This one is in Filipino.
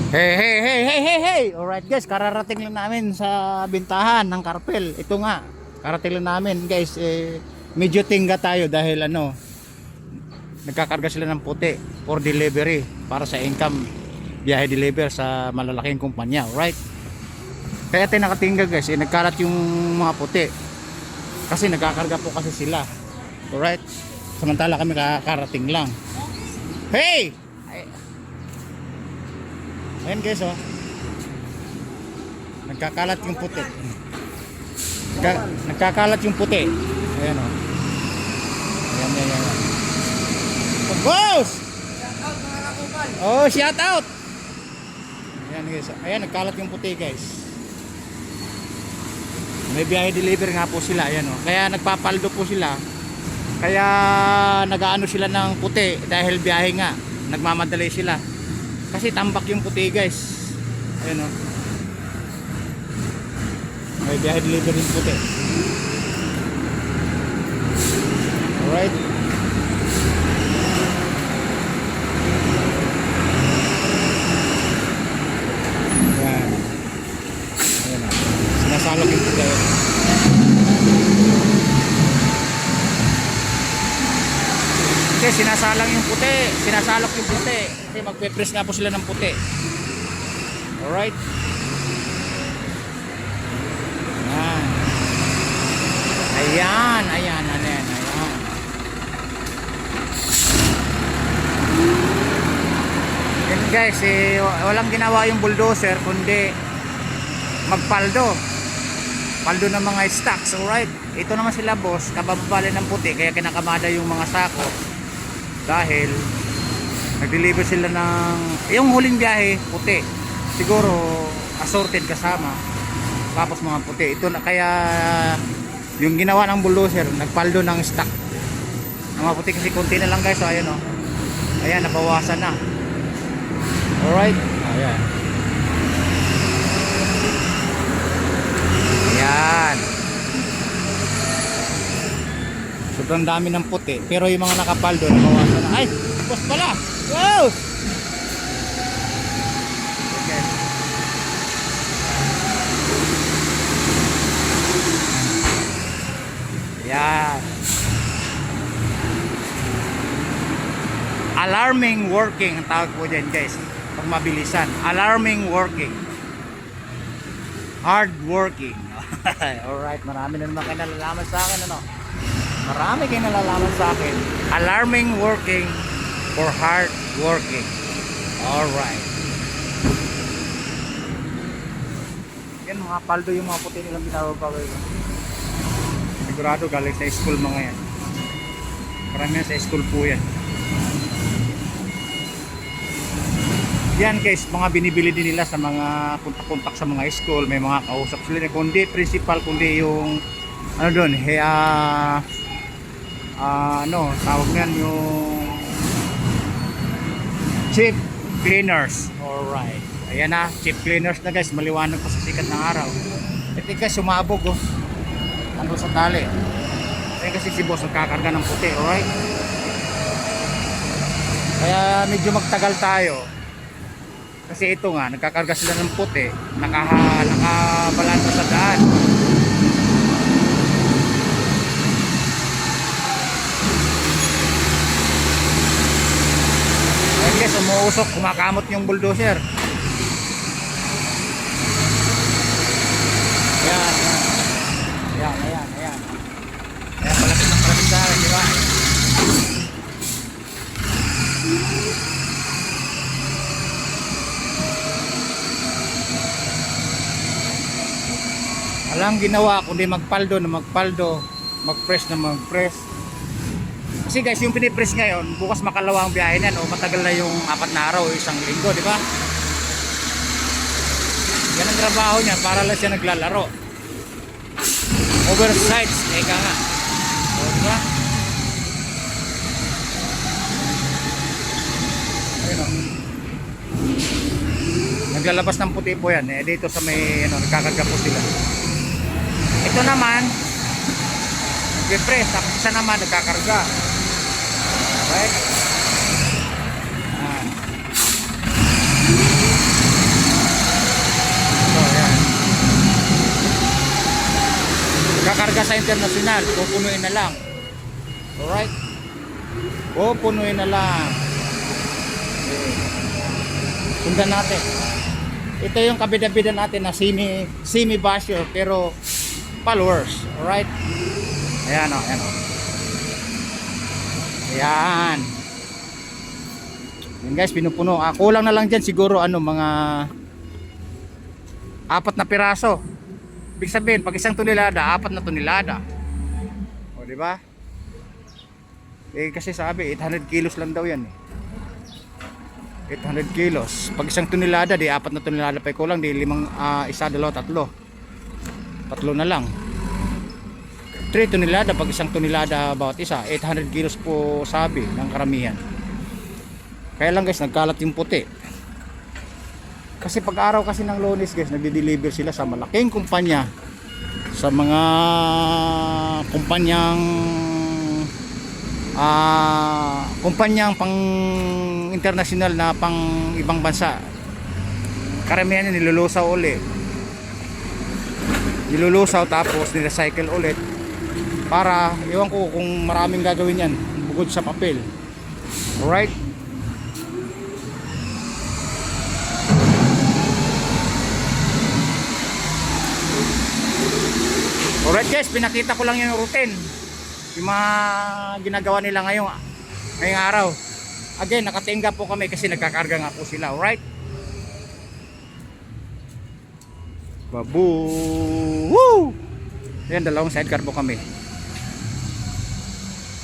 Hey, hey, hey, hey, hey, hey! Alright guys, kararating lang namin sa bintahan ng Carpel. Ito nga, karating lang namin guys. Medyo tingga tayo dahil nagkakarga sila ng puti for delivery para sa income biyahe deliver sa malalaking kumpanya. Alright? Kaya tayo nakatingga guys, nagkalat yung mga puti. Kasi nagkakarga po kasi sila. Alright? Samantala kami kakarating lang. Hey! Ayan guys, oh. Nagkakalat yung puti. Nagkakalat yung puti. Ayan, oh. Ayan. Oh, boss! Oh, shout out! Ayan guys. Ayan, nagkalat yung puti guys. May biyahe deliver nga po sila. Ayan, oh. Kaya nagpapaldo po sila. Kaya nagaano sila ng puti dahil biyahe nga. Nagmamadali sila. Kasi tambak yung puti guys. Ayan, o. May biyahe delivery yung puti. Alright. Ayan. Ayan, o. Sinasalok yung puti. Kasi sinasalang yung puti. Sinasalok yung puti. Kasi magpe-press nga po sila ng puti. Alright. Ayan. Ayan. Yan guys, walang ginawa yung bulldozer kundi magpaldo. Paldo ng mga stocks. Alright. Ito naman sila boss, kababali ng puti. Kaya kinakamada yung mga sako. Dahil nag-deliver sila ng yung huling biyahe puti, siguro assorted kasama, tapos mga puti. Ito na kaya yung ginawa ng bulldozer, nagpaldo ng stock ng mga puti kasi konti na lang guys. So ayan, oh. Ayan, nabawasan na. Alright. Ayan. Ayan. Sobrang dami ng puti. Pero yung mga nakapaldo, nabawasan na. Ay! Boss pala! Wow! Okay. Yan. Alarming working ang tawag po dyan guys. Pag mabilisan. Alarming working. Hard working. Alright, marami na naman kayo nalalaman sa akin, ano? Marami kayo nalalaman sa akin. Alarming working for hard working. Alright. Yan, mga paldo yung mga puti nilang binawag pa kayo. Sigurado galing sa school mga yan. Karamihan sa school po yan. Yan guys, mga binibili din nila sa mga puntak-puntak sa mga school. May mga kausap sila. Kundi principal, kundi yung ano doon, tawag niyan yung chief cleaners. Alright. Ayan na, chief cleaners na guys. Maliwanag pa sa sikat ng araw. Ito guys, sumabog, oh. Ano sa tali. Ayan kasi si boss nagkakarga ng puti. Alright. Kaya medyo magtagal tayo. Kasi ito nga, nagkakarga sila ng puti. Nakabalanta sa daan. Guys, umuusok, kumakamot yung bulldozer. Ayan. Ayan, palapit sa akin, di ba? Walang ginawa kundi magpaldo na magpaldo, mag-press na mag-press. Kasi guys, yung pinipress ngayon, bukas makalawa ang biyahe niyan o matagal na yung 4 na araw o 1 linggo, di ba? Yan ang trabaho niya, para lang siya naglalaro. Oversight, eka nga. O, di ba? Ayun, o. Naglalabas ng puti po yan. Dito sa may, nagkakarga po sila. Ito naman, nag-press, tapos isa naman nagkakarga. Right? ka sa international, pupunuin na lang. Alright? Pupunuin na lang. Okay. Sundan natin. Ito yung kabida-bida natin na semi basher pero followers. Alright? Ayan o, ayan o. Ayan. Yan guys, pinupuno. Kulang na lang dyan siguro mga 4 na piraso. Ibig sabihin, pag isang tonelada, 4 na tonelada. O, di ba? Kasi sabi, 800 kilos lang daw yan. 800 kilos. Pag isang tonelada, di 4 na tonelada pa kulang. Di 5, 1, 2, 3. 3 na lang. 3 tonelada pag isang tonelada bawat isa. 800 kilos po sabi ng karamihan. Kaya lang guys, nagkalat yung puti. Kasi pag araw kasi ng Lunes guys, nagde-deliver sila sa malaking kumpanya, sa mga kumpanyang pang international na pang ibang bansa. Karamihan nilulusaw ulit. Nilulusaw tapos nirecycle ulit. Para, iwan ko kung maraming gagawin yan bukod sa papel. Alright? Alright guys, pinakita ko lang yung routine, yung mga ginagawa nila ngayong araw. Again, nakatingga po kami kasi nagkakarga nga po sila. Alright? Babu! Woo! Ayan, dalawang sidecar po kami.